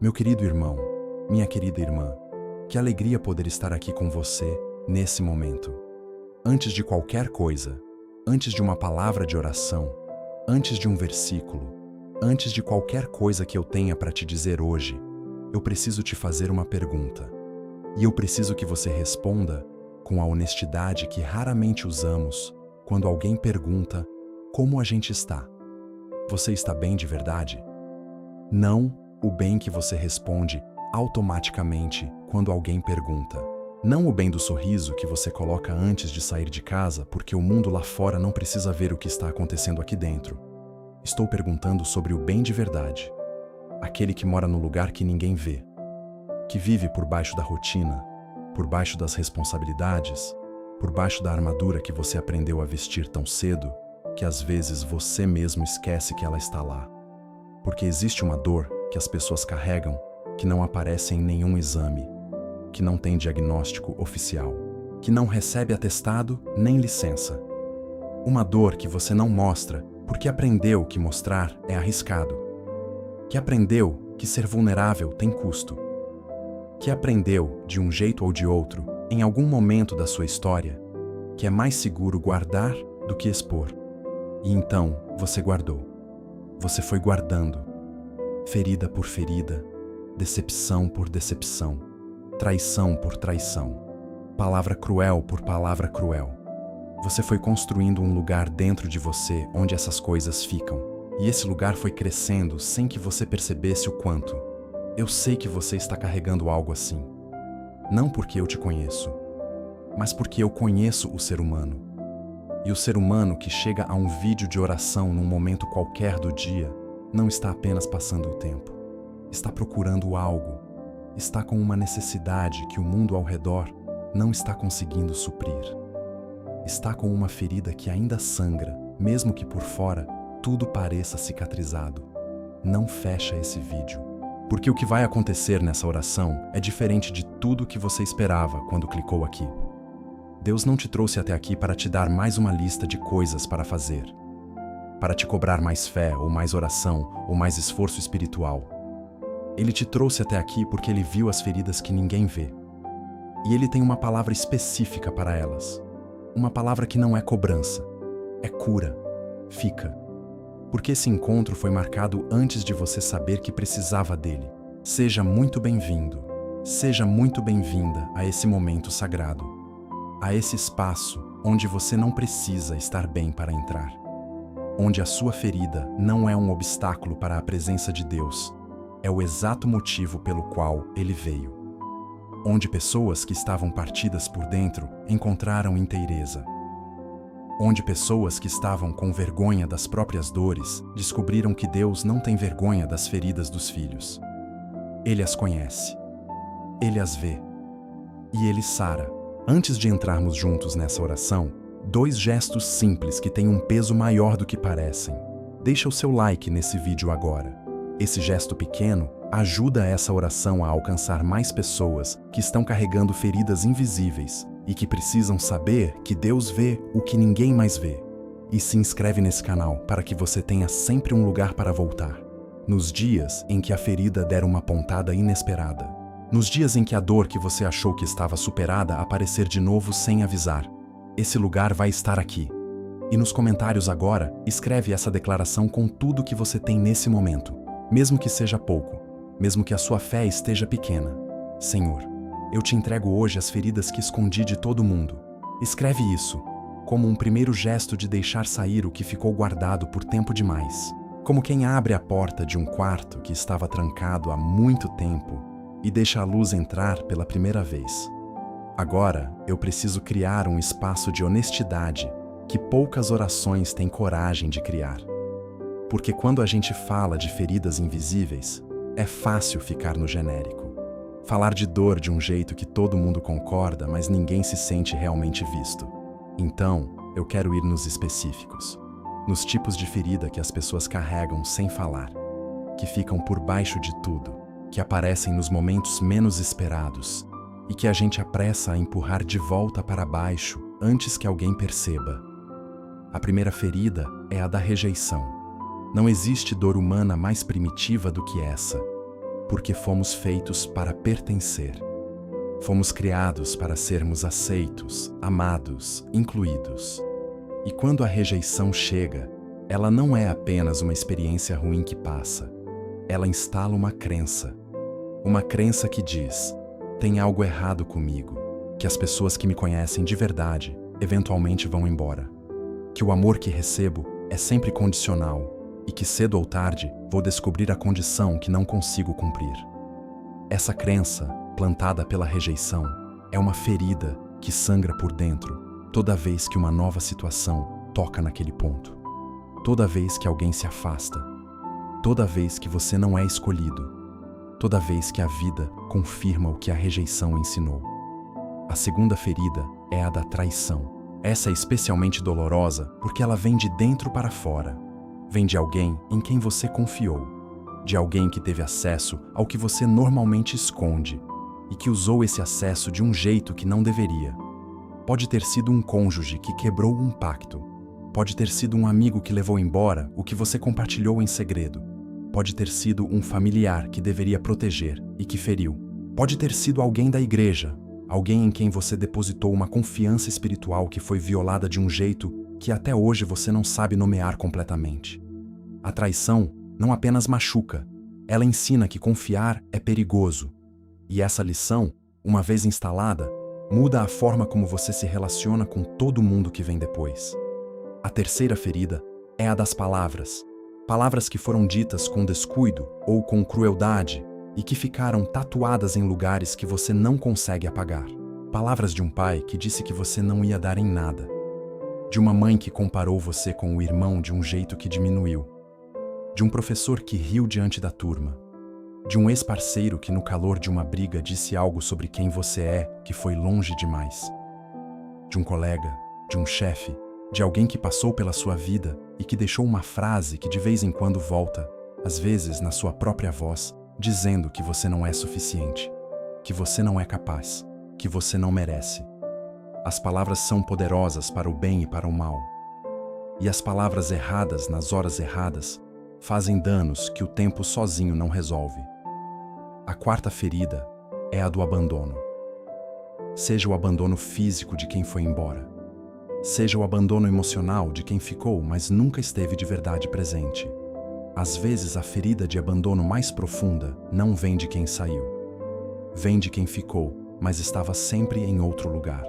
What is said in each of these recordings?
Meu querido irmão, minha querida irmã, que alegria poder estar aqui com você nesse momento. Antes de qualquer coisa, antes de uma palavra de oração, antes de um versículo, antes de qualquer coisa que eu tenha para te dizer hoje, eu preciso te fazer uma pergunta. E eu preciso que você responda com a honestidade que raramente usamos quando alguém pergunta como a gente está. Você está bem de verdade? Não o bem que você responde automaticamente quando alguém pergunta. Não o bem do sorriso que você coloca antes de sair de casa porque o mundo lá fora não precisa ver o que está acontecendo aqui dentro. Estou perguntando sobre o bem de verdade. Aquele que mora no lugar que ninguém vê. Que vive por baixo da rotina, por baixo das responsabilidades, por baixo da armadura que você aprendeu a vestir tão cedo que às vezes você mesmo esquece que ela está lá. Porque existe uma dor que as pessoas carregam que não aparece em nenhum exame, que não tem diagnóstico oficial, que não recebe atestado nem licença. Uma dor que você não mostra porque aprendeu que mostrar é arriscado, que aprendeu que ser vulnerável tem custo, que aprendeu, de um jeito ou de outro, em algum momento da sua história, que é mais seguro guardar do que expor. E então você guardou. Você foi guardando, ferida por ferida, decepção por decepção, traição por traição, palavra cruel por palavra cruel. Você foi construindo um lugar dentro de você onde essas coisas ficam. E esse lugar foi crescendo sem que você percebesse o quanto. Eu sei que você está carregando algo assim. Não porque eu te conheço, mas porque eu conheço o ser humano. E o ser humano que chega a um vídeo de oração num momento qualquer do dia, não está apenas passando o tempo. Está procurando algo. Está com uma necessidade que o mundo ao redor não está conseguindo suprir. Está com uma ferida que ainda sangra, mesmo que por fora tudo pareça cicatrizado. Não fecha esse vídeo. Porque o que vai acontecer nessa oração é diferente de tudo que você esperava quando clicou aqui. Deus não te trouxe até aqui para te dar mais uma lista de coisas para fazer, para te cobrar mais fé, ou mais oração, ou mais esforço espiritual. Ele te trouxe até aqui porque Ele viu as feridas que ninguém vê. E Ele tem uma palavra específica para elas. Uma palavra que não é cobrança, é cura. Fica. Porque esse encontro foi marcado antes de você saber que precisava dele. Seja muito bem-vindo, seja muito bem-vinda a esse momento sagrado, a esse espaço onde você não precisa estar bem para entrar, onde a sua ferida não é um obstáculo para a presença de Deus, é o exato motivo pelo qual Ele veio, onde pessoas que estavam partidas por dentro encontraram inteireza, onde pessoas que estavam com vergonha das próprias dores descobriram que Deus não tem vergonha das feridas dos filhos. Ele as conhece, Ele as vê e Ele sara. Antes de entrarmos juntos nessa oração, 2 gestos simples que têm um peso maior do que parecem. Deixa o seu like nesse vídeo agora. Esse gesto pequeno ajuda essa oração a alcançar mais pessoas que estão carregando feridas invisíveis e que precisam saber que Deus vê o que ninguém mais vê. E se inscreve nesse canal para que você tenha sempre um lugar para voltar. Nos dias em que a ferida der uma pontada inesperada. Nos dias em que a dor que você achou que estava superada aparecer de novo sem avisar. Esse lugar vai estar aqui. E nos comentários agora, escreve essa declaração com tudo que você tem nesse momento. Mesmo que seja pouco, mesmo que a sua fé esteja pequena. Senhor, eu te entrego hoje as feridas que escondi de todo mundo. Escreve isso, como um primeiro gesto de deixar sair o que ficou guardado por tempo demais. Como quem abre a porta de um quarto que estava trancado há muito tempo e deixa a luz entrar pela primeira vez. Agora, eu preciso criar um espaço de honestidade que poucas orações têm coragem de criar. Porque quando a gente fala de feridas invisíveis, é fácil ficar no genérico. Falar de dor de um jeito que todo mundo concorda, mas ninguém se sente realmente visto. Então, eu quero ir nos específicos. Nos tipos de ferida que as pessoas carregam sem falar, que ficam por baixo de tudo, que aparecem nos momentos menos esperados e que a gente apressa a empurrar de volta para baixo antes que alguém perceba. A primeira ferida é a da rejeição. Não existe dor humana mais primitiva do que essa. porque fomos feitos para pertencer. Fomos criados para sermos aceitos, amados, incluídos. E quando a rejeição chega, ela não é apenas uma experiência ruim que passa. Ela instala uma crença. Uma crença que diz: tem algo errado comigo, que as pessoas que me conhecem de verdade eventualmente vão embora, que o amor que recebo é sempre condicional e que cedo ou tarde vou descobrir a condição que não consigo cumprir. Essa crença, plantada pela rejeição, é uma ferida que sangra por dentro toda vez que uma nova situação toca naquele ponto. Toda vez que alguém se afasta. Toda vez que você não é escolhido. Toda vez que a vida confirma o que a rejeição ensinou. A segunda ferida é a da traição. Essa é especialmente dolorosa porque ela vem de dentro para fora. Vem de alguém em quem você confiou. De alguém que teve acesso ao que você normalmente esconde e que usou esse acesso de um jeito que não deveria. Pode ter sido um cônjuge que quebrou um pacto. Pode ter sido um amigo que levou embora o que você compartilhou em segredo. Pode ter sido um familiar que deveria proteger e que feriu. Pode ter sido alguém da igreja, alguém em quem você depositou uma confiança espiritual que foi violada de um jeito que até hoje você não sabe nomear completamente. A traição não apenas machuca, ela ensina que confiar é perigoso. E essa lição, uma vez instalada, muda a forma como você se relaciona com todo mundo que vem depois. A terceira ferida é a das palavras. Palavras que foram ditas com descuido ou com crueldade e que ficaram tatuadas em lugares que você não consegue apagar. Palavras de um pai que disse que você não ia dar em nada. De uma mãe que comparou você com o irmão de um jeito que diminuiu. De um professor que riu diante da turma. De um ex-parceiro que no calor de uma briga disse algo sobre quem você é que foi longe demais. De um colega, de um chefe, de alguém que passou pela sua vida e que deixou uma frase que de vez em quando volta, às vezes na sua própria voz, dizendo que você não é suficiente, que você não é capaz, que você não merece. As palavras são poderosas para o bem e para o mal. E as palavras erradas nas horas erradas fazem danos que o tempo sozinho não resolve. A quarta ferida é a do abandono. Seja o abandono físico de quem foi embora. Seja o abandono emocional de quem ficou, mas nunca esteve de verdade presente. Às vezes, a ferida de abandono mais profunda não vem de quem saiu. Vem de quem ficou, mas estava sempre em outro lugar.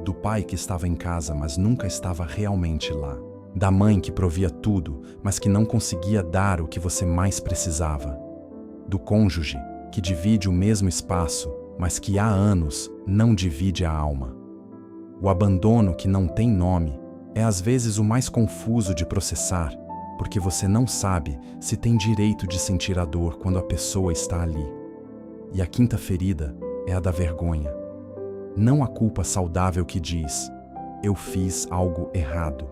Do pai que estava em casa, mas nunca estava realmente lá. Da mãe que provia tudo, mas que não conseguia dar o que você mais precisava. Do cônjuge que divide o mesmo espaço, mas que há anos não divide a alma. O abandono que não tem nome é às vezes o mais confuso de processar, porque você não sabe se tem direito de sentir a dor quando a pessoa está ali. E a quinta ferida é a da vergonha. Não a culpa saudável que diz, eu fiz algo errado.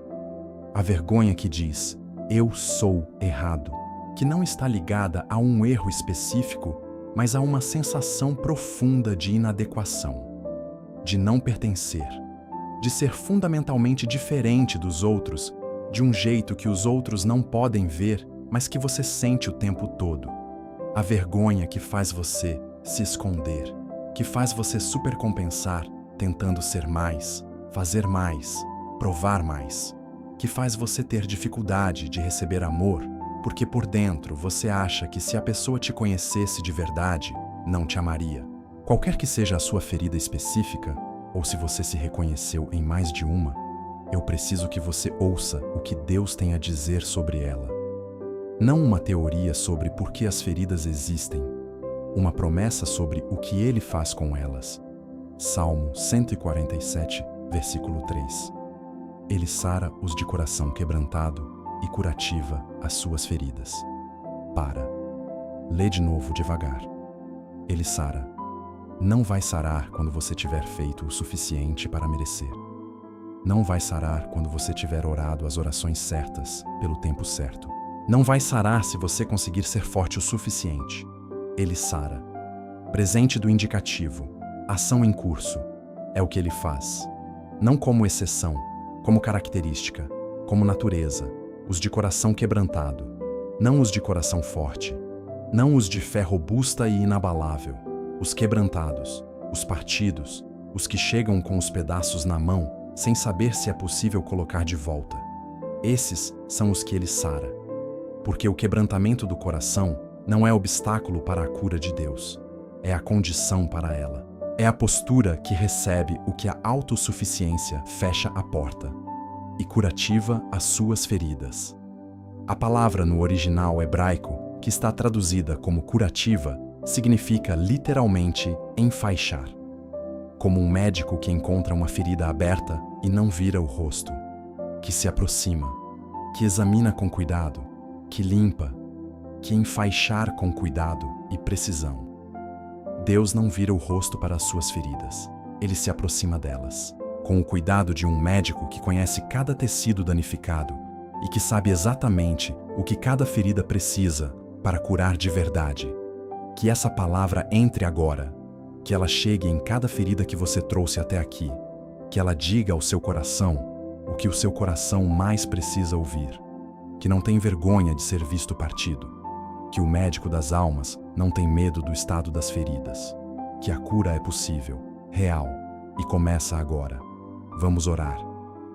A vergonha que diz, eu sou errado, que não está ligada a um erro específico, mas a uma sensação profunda de inadequação, de não pertencer, de ser fundamentalmente diferente dos outros, de um jeito que os outros não podem ver, mas que você sente o tempo todo. A vergonha que faz você se esconder, que faz você supercompensar, tentando ser mais, fazer mais, provar mais, que faz você ter dificuldade de receber amor, porque por dentro você acha que se a pessoa te conhecesse de verdade, não te amaria. Qualquer que seja a sua ferida específica, ou se você se reconheceu em mais de uma, eu preciso que você ouça o que Deus tem a dizer sobre ela. Não uma teoria sobre por que as feridas existem, uma promessa sobre o que Ele faz com elas. Salmo 147, versículo 3. Ele sara os de coração quebrantado e curativa as suas feridas. Para. Lê de novo devagar. Ele sara. Não vai sarar quando você tiver feito o suficiente para merecer. Não vai sarar quando você tiver orado as orações certas, pelo tempo certo. Não vai sarar se você conseguir ser forte o suficiente. Ele sara. Presente do indicativo. Ação em curso. É o que ele faz. Não como exceção, como característica, como natureza. Os de coração quebrantado. Não os de coração forte. não os de fé robusta e inabalável, os quebrantados, os partidos, os que chegam com os pedaços na mão, sem saber se é possível colocar de volta. Esses são os que ele sara. Porque o quebrantamento do coração não é obstáculo para a cura de Deus, é a condição para ela. É a postura que recebe o que a autossuficiência fecha a porta e curativa as suas feridas. A palavra no original hebraico, que está traduzida como curativa, significa literalmente enfaixar. Como um médico que encontra uma ferida aberta e não vira o rosto, que se aproxima, que examina com cuidado, que limpa, que enfaixar com cuidado e precisão. Deus não vira o rosto para as suas feridas, ele se aproxima delas, com o cuidado de um médico que conhece cada tecido danificado e que sabe exatamente o que cada ferida precisa para curar de verdade. Que essa palavra entre agora, que ela chegue em cada ferida que você trouxe até aqui, que ela diga ao seu coração o que o seu coração mais precisa ouvir, que não tem vergonha de ser visto partido, que o médico das almas não tem medo do estado das feridas, que a cura é possível, real, e começa agora. Vamos orar.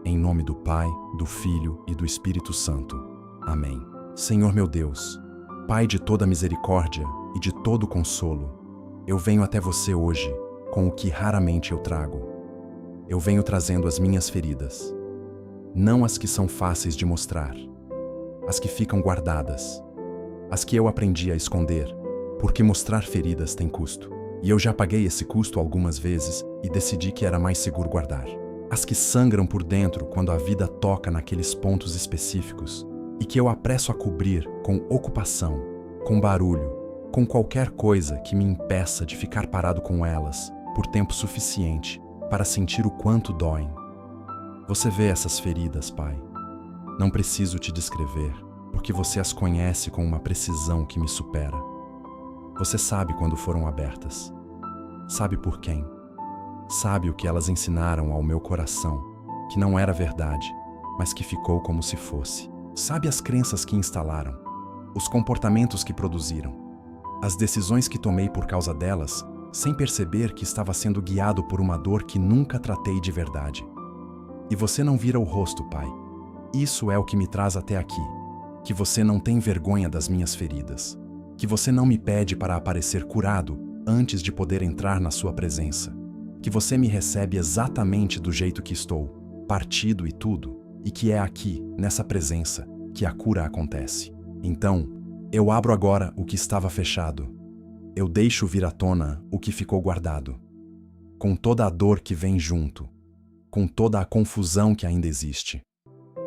Em nome do Pai, do Filho e do Espírito Santo. Amém. Senhor meu Deus, Pai de toda misericórdia e de todo consolo, eu venho até você hoje com o que raramente eu trago. Eu venho trazendo as minhas feridas, não as que são fáceis de mostrar, as que ficam guardadas, as que eu aprendi a esconder, porque mostrar feridas tem custo. E eu já paguei esse custo algumas vezes e decidi que era mais seguro guardar. As que sangram por dentro quando a vida toca naqueles pontos específicos e que eu apresso a cobrir com ocupação, com barulho, com qualquer coisa que me impeça de ficar parado com elas por tempo suficiente para sentir o quanto doem. Você vê essas feridas, Pai. Não preciso te descrever, porque você as conhece com uma precisão que me supera. Você sabe quando foram abertas. Sabe por quem. Sabe o que elas ensinaram ao meu coração, que não era verdade, mas que ficou como se fosse. Sabe as crenças que instalaram, os comportamentos que produziram, as decisões que tomei por causa delas, sem perceber que estava sendo guiado por uma dor que nunca tratei de verdade. E você não vira o rosto, Pai. Isso é o que me traz até aqui. Que você não tem vergonha das minhas feridas. Que você não me pede para aparecer curado antes de poder entrar na sua presença. Que você me recebe exatamente do jeito que estou, partido e tudo, e que é aqui, nessa presença, que a cura acontece. Então, eu abro agora o que estava fechado. Eu deixo vir à tona o que ficou guardado. Com toda a dor que vem junto, com toda a confusão que ainda existe,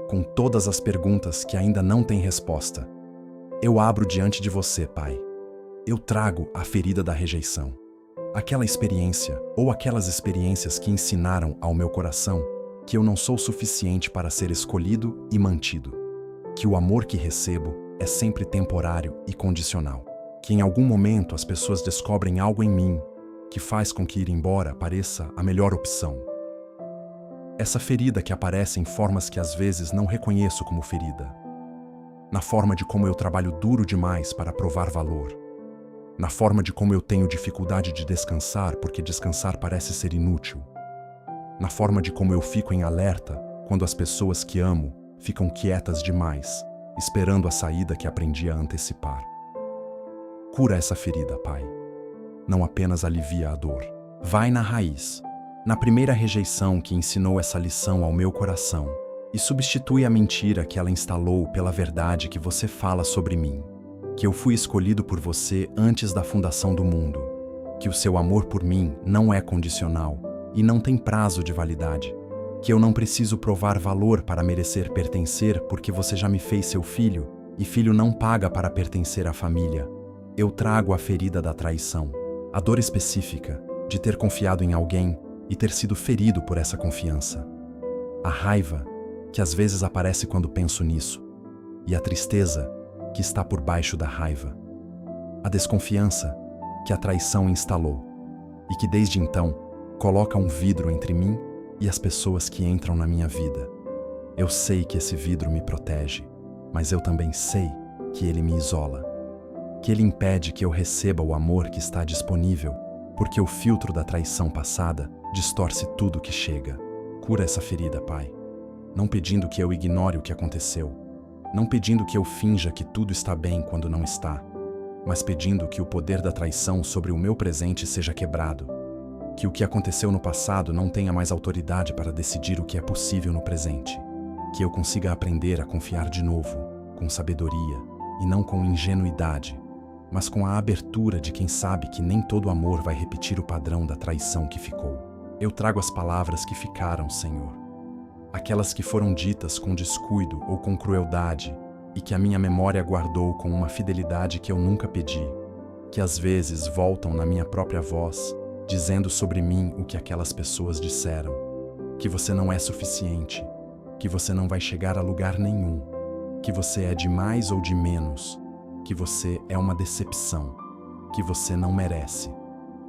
com todas as perguntas que ainda não têm resposta, eu abro diante de você, Pai. Eu trago a ferida da rejeição. Aquela experiência ou aquelas experiências que ensinaram ao meu coração que eu não sou suficiente para ser escolhido e mantido. Que o amor que recebo é sempre temporário e condicional. Que em algum momento as pessoas descobrem algo em mim que faz com que ir embora pareça a melhor opção. Essa ferida que aparece em formas que às vezes não reconheço como ferida. Na forma de como eu trabalho duro demais para provar valor. Na forma de como eu tenho dificuldade de descansar porque descansar parece ser inútil. Na forma de como eu fico em alerta quando as pessoas que amo ficam quietas demais, esperando a saída que aprendi a antecipar. Cura essa ferida, Pai. Não apenas alivia a dor. Vai na raiz, na primeira rejeição que ensinou essa lição ao meu coração, e substitui a mentira que ela instalou pela verdade que você fala sobre mim. Que eu fui escolhido por você antes da fundação do mundo. Que o seu amor por mim não é condicional e não tem prazo de validade. Que eu não preciso provar valor para merecer pertencer porque você já me fez seu filho, e filho não paga para pertencer à família. Eu trago a ferida da traição, a dor específica de ter confiado em alguém e ter sido ferido por essa confiança. A raiva, que às vezes aparece quando penso nisso, e a tristeza, que está por baixo da raiva. A desconfiança, que a traição instalou, e que desde então coloca um vidro entre mim e as pessoas que entram na minha vida. Eu sei que esse vidro me protege, mas eu também sei que ele me isola. que ele impede que eu receba o amor que está disponível, porque o filtro da traição passada distorce tudo que chega. Cura essa ferida, Pai. Não pedindo que eu ignore o que aconteceu, não pedindo que eu finja que tudo está bem quando não está, mas pedindo que o poder da traição sobre o meu presente seja quebrado, que o que aconteceu no passado não tenha mais autoridade para decidir o que é possível no presente, que eu consiga aprender a confiar de novo, com sabedoria e não com ingenuidade, mas com a abertura de quem sabe que nem todo amor vai repetir o padrão da traição que ficou. Eu trago as palavras que ficaram, Senhor, aquelas que foram ditas com descuido ou com crueldade e que a minha memória guardou com uma fidelidade que eu nunca pedi, que às vezes voltam na minha própria voz, dizendo sobre mim o que aquelas pessoas disseram, que você não é suficiente, que você não vai chegar a lugar nenhum, que você é de mais ou de menos, que você é uma decepção, que você não merece.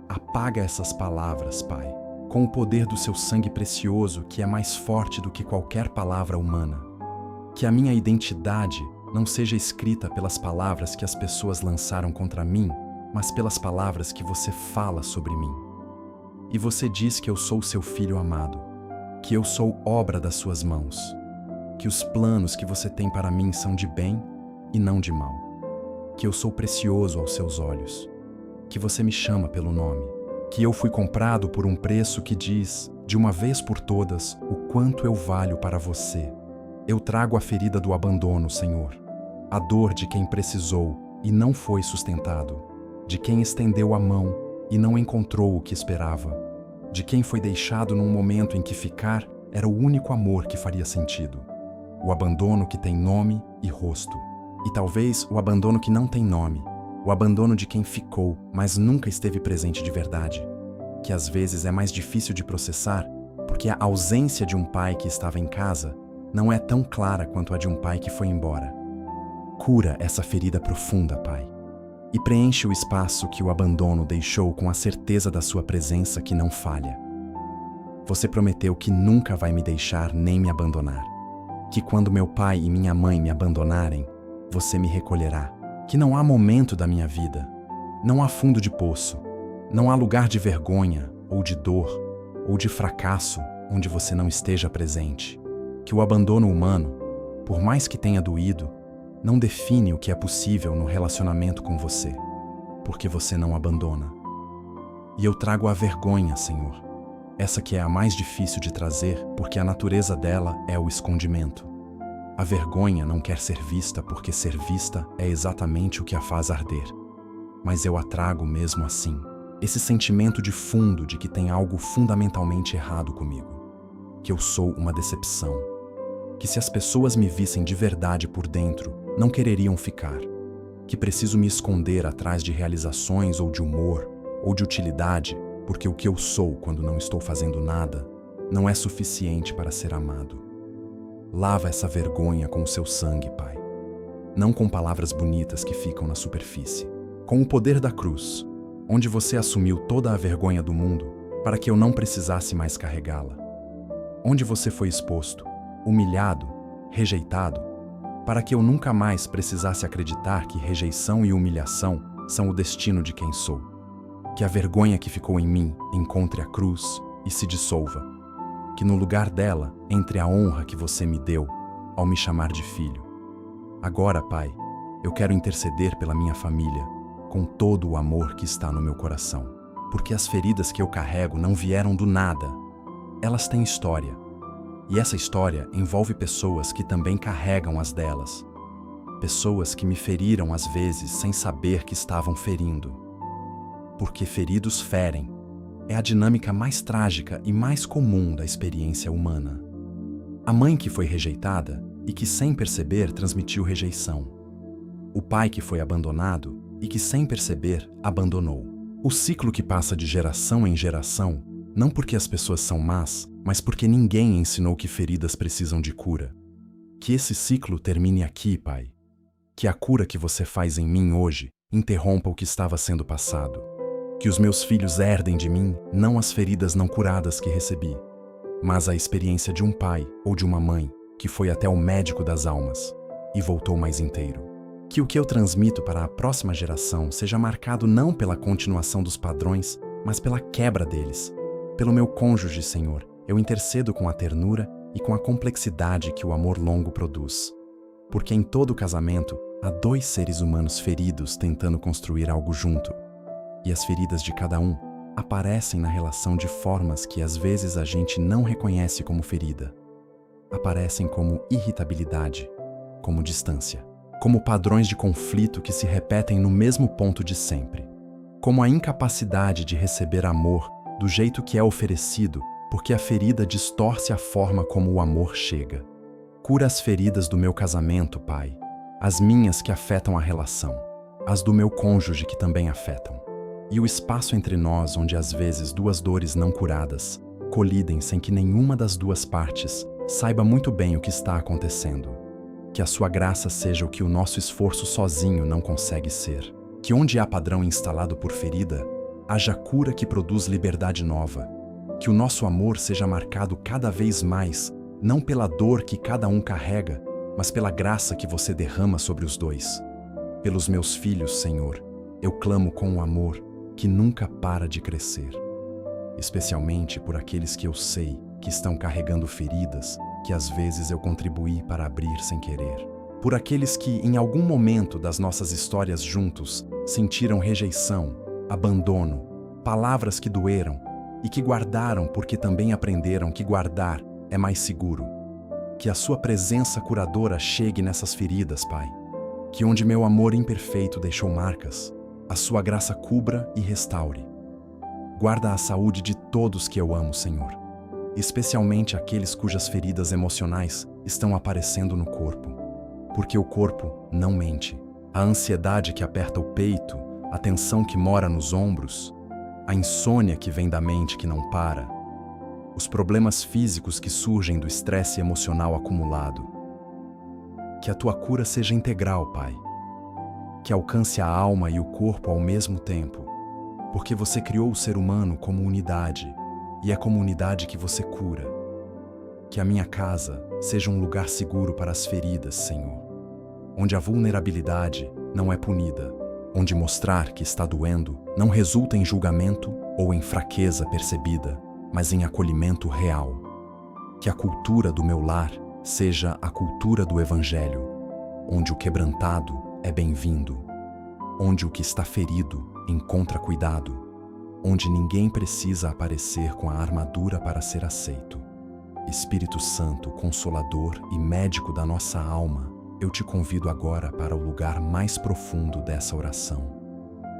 Apaga essas palavras, Pai, com o poder do seu sangue precioso que é mais forte do que qualquer palavra humana. Que a minha identidade não seja escrita pelas palavras que as pessoas lançaram contra mim, mas pelas palavras que você fala sobre mim. E você diz que eu sou seu filho amado, que eu sou obra das suas mãos, que os planos que você tem para mim são de bem e não de mal, que eu sou precioso aos seus olhos, que você me chama pelo nome, que eu fui comprado por um preço que diz, de uma vez por todas, o quanto eu valho para você. Eu trago a ferida do abandono, Senhor, a dor de quem precisou e não foi sustentado, de quem estendeu a mão e não encontrou o que esperava, de quem foi deixado num momento em que ficar era o único amor que faria sentido. O abandono que tem nome e rosto, e talvez o abandono que não tem nome, o abandono de quem ficou, mas nunca esteve presente de verdade, que às vezes é mais difícil de processar, porque a ausência de um pai que estava em casa não é tão clara quanto a de um pai que foi embora. Cura essa ferida profunda, Pai, e preenche o espaço que o abandono deixou com a certeza da sua presença que não falha. Você prometeu que nunca vai me deixar nem me abandonar, que quando meu pai e minha mãe me abandonarem, você me recolherá, que não há momento da minha vida, não há fundo de poço, não há lugar de vergonha, ou de dor, ou de fracasso onde você não esteja presente, que o abandono humano, por mais que tenha doído, não define o que é possível no relacionamento com você, porque você não abandona. E eu trago a vergonha, Senhor, essa que é a mais difícil de trazer, porque a natureza dela é o escondimento. A vergonha não quer ser vista porque ser vista é exatamente o que a faz arder. Mas eu a trago mesmo assim, esse sentimento de fundo de que tem algo fundamentalmente errado comigo, que eu sou uma decepção, que se as pessoas me vissem de verdade por dentro, não quereriam ficar, que preciso me esconder atrás de realizações ou de humor, ou de utilidade, porque o que eu sou quando não estou fazendo nada não é suficiente para ser amado. Lava essa vergonha com o seu sangue, Pai. Não com palavras bonitas que ficam na superfície. Com o poder da cruz, onde você assumiu toda a vergonha do mundo para que eu não precisasse mais carregá-la. Onde você foi exposto, humilhado, rejeitado, para que eu nunca mais precisasse acreditar que rejeição e humilhação são o destino de quem sou. Que a vergonha que ficou em mim encontre a cruz e se dissolva. Que no lugar dela entre a honra que você me deu ao me chamar de filho. Agora, Pai, eu quero interceder pela minha família com todo o amor que está no meu coração, porque as feridas que eu carrego não vieram do nada. Elas têm história, e essa história envolve pessoas que também carregam as delas. Pessoas que me feriram às vezes sem saber que estavam ferindo. Porque feridos ferem. É a dinâmica mais trágica e mais comum da experiência humana. A mãe que foi rejeitada e que sem perceber transmitiu rejeição. O pai que foi abandonado e que sem perceber abandonou. O ciclo que passa de geração em geração, não porque as pessoas são más, mas porque ninguém ensinou que feridas precisam de cura. Que esse ciclo termine aqui, Pai. Que a cura que você faz em mim hoje interrompa o que estava sendo passado. Que os meus filhos herdem de mim não as feridas não curadas que recebi, mas a experiência de um pai ou de uma mãe que foi até o médico das almas e voltou mais inteiro. Que o que eu transmito para a próxima geração seja marcado não pela continuação dos padrões, mas pela quebra deles. Pelo meu cônjuge, Senhor, eu intercedo com a ternura e com a complexidade que o amor longo produz. Porque em todo casamento há dois seres humanos feridos tentando construir algo junto. E as feridas de cada um aparecem na relação de formas que às vezes a gente não reconhece como ferida. Aparecem como irritabilidade, como distância, como padrões de conflito que se repetem no mesmo ponto de sempre, como a incapacidade de receber amor do jeito que é oferecido, porque a ferida distorce a forma como o amor chega. Cura as feridas do meu casamento, Pai, as minhas que afetam a relação, as do meu cônjuge que também afetam, e o espaço entre nós onde às vezes duas dores não curadas colidem sem que nenhuma das duas partes saiba muito bem o que está acontecendo. Que a sua graça seja o que o nosso esforço sozinho não consegue ser. Que onde há padrão instalado por ferida, haja cura que produz liberdade nova. Que o nosso amor seja marcado cada vez mais, não pela dor que cada um carrega, mas pela graça que você derrama sobre os dois. Pelos meus filhos, Senhor, eu clamo com um amor que nunca para de crescer. Especialmente por aqueles que eu sei que estão carregando feridas que às vezes eu contribuí para abrir sem querer. Por aqueles que, em algum momento das nossas histórias juntos, sentiram rejeição, abandono, palavras que doeram e que guardaram porque também aprenderam que guardar é mais seguro. Que a sua presença curadora chegue nessas feridas, Pai. Que onde meu amor imperfeito deixou marcas, a sua graça cubra e restaure. Guarda a saúde de todos que eu amo, Senhor, especialmente aqueles cujas feridas emocionais estão aparecendo no corpo. Porque o corpo não mente. A ansiedade que aperta o peito, a tensão que mora nos ombros, a insônia que vem da mente que não para, os problemas físicos que surgem do estresse emocional acumulado. Que a tua cura seja integral, Pai. Que alcance a alma e o corpo ao mesmo tempo, porque você criou o ser humano como unidade, e é como unidade que você cura. Que a minha casa seja um lugar seguro para as feridas, Senhor, onde a vulnerabilidade não é punida, onde mostrar que está doendo não resulta em julgamento ou em fraqueza percebida, mas em acolhimento real. Que a cultura do meu lar seja a cultura do Evangelho, onde o quebrantado é bem-vindo, onde o que está ferido encontra cuidado, onde ninguém precisa aparecer com a armadura para ser aceito. Espírito Santo, Consolador e Médico da nossa alma, eu te convido agora para o lugar mais profundo dessa oração,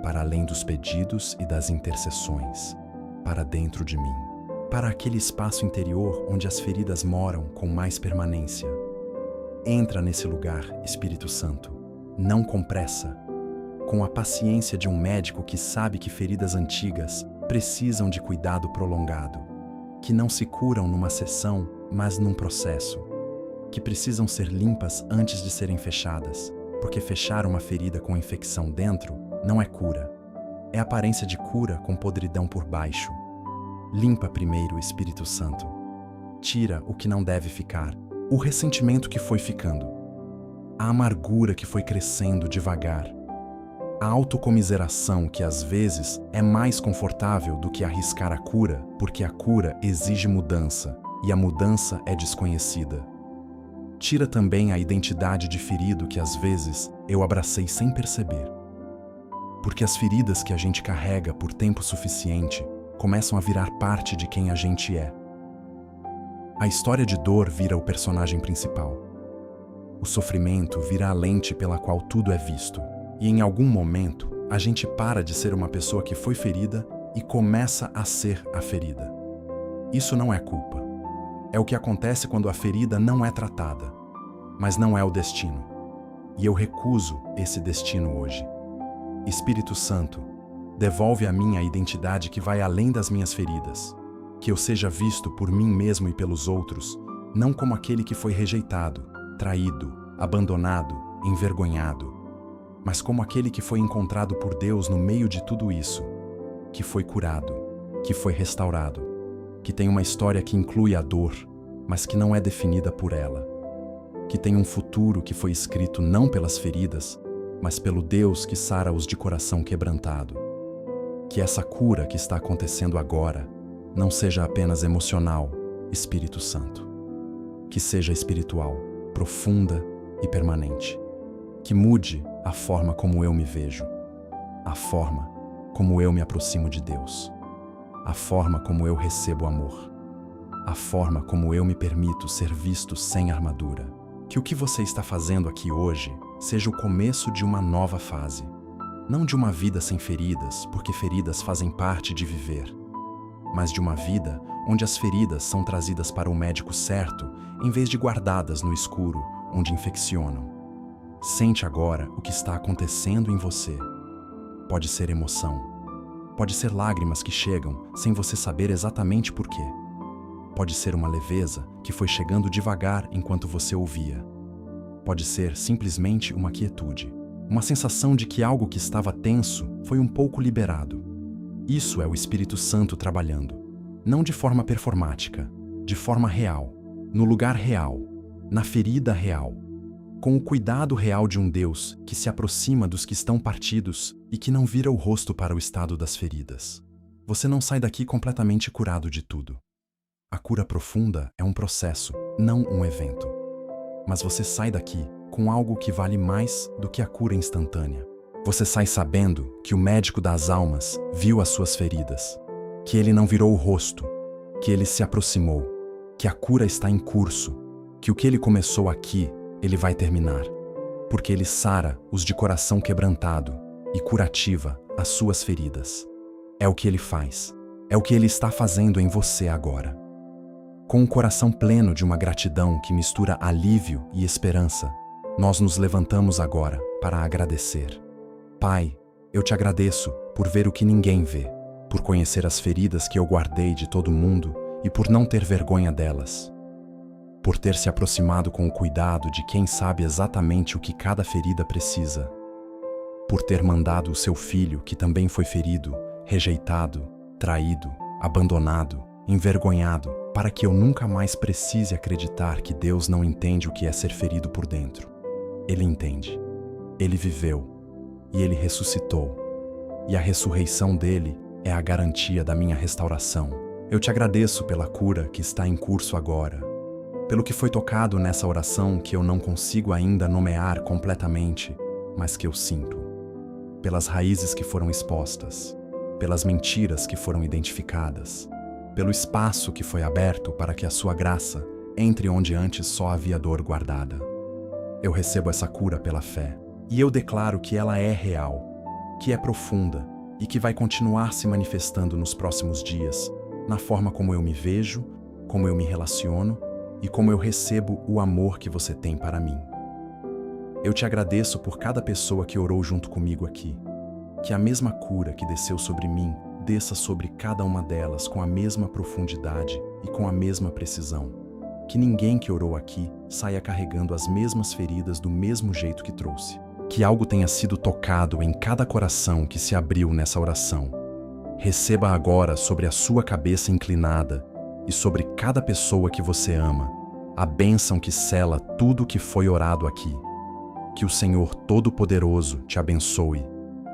para além dos pedidos e das intercessões, para dentro de mim, para aquele espaço interior onde as feridas moram com mais permanência. Entra nesse lugar, Espírito Santo, não com pressa, com a paciência de um médico que sabe que feridas antigas precisam de cuidado prolongado, que não se curam numa sessão, mas num processo, que precisam ser limpas antes de serem fechadas, porque fechar uma ferida com infecção dentro não é cura, é aparência de cura com podridão por baixo. Limpa primeiro, Espírito Santo. Tira o que não deve ficar, o ressentimento que foi ficando, a amargura que foi crescendo devagar, a autocomiseração que às vezes é mais confortável do que arriscar a cura, porque a cura exige mudança e a mudança é desconhecida. Tira também a identidade de ferido que às vezes eu abracei sem perceber. Porque as feridas que a gente carrega por tempo suficiente começam a virar parte de quem a gente é. A história de dor vira o personagem principal. O sofrimento vira a lente pela qual tudo é visto. E em algum momento, a gente para de ser uma pessoa que foi ferida e começa a ser a ferida. Isso não é culpa. É o que acontece quando a ferida não é tratada, mas não é o destino. E eu recuso esse destino hoje. Espírito Santo, devolve a mim a identidade que vai além das minhas feridas, que eu seja visto por mim mesmo e pelos outros, não como aquele que foi rejeitado, traído, abandonado, envergonhado, mas como aquele que foi encontrado por Deus no meio de tudo isso, que foi curado, que foi restaurado, que tem uma história que inclui a dor, mas que não é definida por ela, que tem um futuro que foi escrito não pelas feridas, mas pelo Deus que sara os de coração quebrantado. Que essa cura que está acontecendo agora não seja apenas emocional, Espírito Santo. Que seja espiritual, profunda e permanente. Que mude a forma como eu me vejo, a forma como eu me aproximo de Deus, a forma como eu recebo amor, a forma como eu me permito ser visto sem armadura. Que o que você está fazendo aqui hoje seja o começo de uma nova fase, não de uma vida sem feridas, porque feridas fazem parte de viver, mas de uma vida onde as feridas são trazidas para o médico certo, em vez de guardadas no escuro, onde infeccionam. Sente agora o que está acontecendo em você. Pode ser emoção, pode ser lágrimas que chegam sem você saber exatamente por quê. Pode ser uma leveza que foi chegando devagar enquanto você ouvia. Pode ser simplesmente uma quietude, uma sensação de que algo que estava tenso foi um pouco liberado. Isso é o Espírito Santo trabalhando, não de forma performática, de forma real, no lugar real, na ferida real, com o cuidado real de um Deus que se aproxima dos que estão partidos e que não vira o rosto para o estado das feridas. Você não sai daqui completamente curado de tudo. A cura profunda é um processo, não um evento. Mas você sai daqui com algo que vale mais do que a cura instantânea. Você sai sabendo que o médico das almas viu as suas feridas, que ele não virou o rosto, que ele se aproximou, que a cura está em curso, que o que ele começou aqui, ele vai terminar, porque ele sara os de coração quebrantado e curativa as suas feridas. É o que ele faz, é o que ele está fazendo em você agora. Com um coração pleno de uma gratidão que mistura alívio e esperança, nós nos levantamos agora para agradecer. Pai, eu te agradeço por ver o que ninguém vê, por conhecer as feridas que eu guardei de todo mundo e por não ter vergonha delas. Por ter se aproximado com o cuidado de quem sabe exatamente o que cada ferida precisa. Por ter mandado o seu filho, que também foi ferido, rejeitado, traído, abandonado, envergonhado, para que eu nunca mais precise acreditar que Deus não entende o que é ser ferido por dentro. Ele entende. Ele viveu. E ele ressuscitou. E a ressurreição dele é a garantia da minha restauração. Eu te agradeço pela cura que está em curso agora, pelo que foi tocado nessa oração que eu não consigo ainda nomear completamente, mas que eu sinto, pelas raízes que foram expostas, pelas mentiras que foram identificadas, pelo espaço que foi aberto para que a sua graça entre onde antes só havia dor guardada. Eu recebo essa cura pela fé, e eu declaro que ela é real, que é profunda e que vai continuar se manifestando nos próximos dias, na forma como eu me vejo, como eu me relaciono e como eu recebo o amor que você tem para mim. Eu te agradeço por cada pessoa que orou junto comigo aqui. Que a mesma cura que desceu sobre mim desça sobre cada uma delas com a mesma profundidade e com a mesma precisão. Que ninguém que orou aqui saia carregando as mesmas feridas do mesmo jeito que trouxe. Que algo tenha sido tocado em cada coração que se abriu nessa oração. Receba agora sobre a sua cabeça inclinada e sobre cada pessoa que você ama a bênção que sela tudo o que foi orado aqui. Que o Senhor Todo-Poderoso te abençoe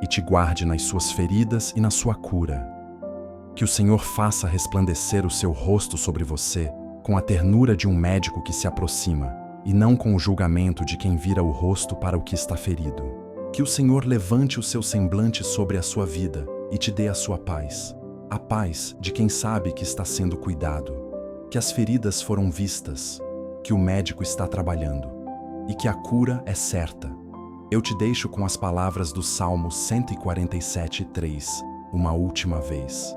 e te guarde nas suas feridas e na sua cura. Que o Senhor faça resplandecer o seu rosto sobre você com a ternura de um médico que se aproxima e não com o julgamento de quem vira o rosto para o que está ferido. Que o Senhor levante o seu semblante sobre a sua vida e te dê a sua paz, a paz de quem sabe que está sendo cuidado, que as feridas foram vistas, que o médico está trabalhando e que a cura é certa. Eu te deixo com as palavras do Salmo 147:3, uma última vez.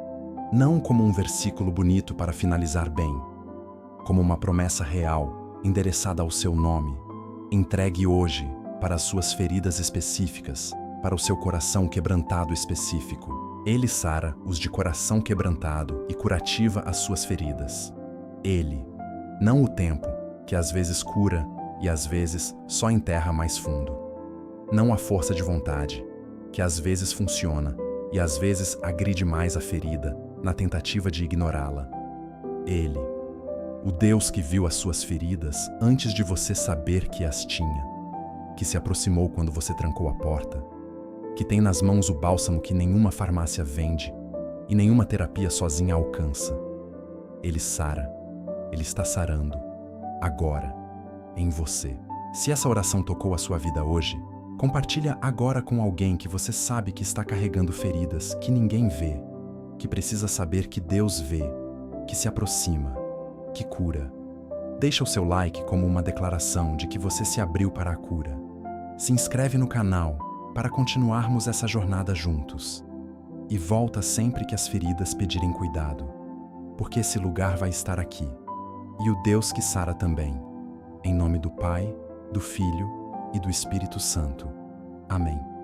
Não como um versículo bonito para finalizar bem, como uma promessa real, endereçada ao seu nome, entregue hoje para as suas feridas específicas, para o seu coração quebrantado específico. Ele sara os de coração quebrantado e curativa as suas feridas. Ele, não o tempo, que às vezes cura e às vezes só enterra mais fundo. Não a força de vontade, que às vezes funciona e às vezes agride mais a ferida na tentativa de ignorá-la. Ele, o Deus que viu as suas feridas antes de você saber que as tinha. que se aproximou quando você trancou a porta, que tem nas mãos o bálsamo que nenhuma farmácia vende e nenhuma terapia sozinha alcança. Ele sara, ele está sarando, agora, em você. Se essa oração tocou a sua vida hoje, compartilha agora com alguém que você sabe que está carregando feridas que ninguém vê, que precisa saber que Deus vê, que se aproxima, que cura. Deixa o seu like como uma declaração de que você se abriu para a cura. Se inscreve no canal para continuarmos essa jornada juntos. E volta sempre que as feridas pedirem cuidado, porque esse lugar vai estar aqui. E o Deus que sara também. Em nome do Pai, do Filho e do Espírito Santo. Amém.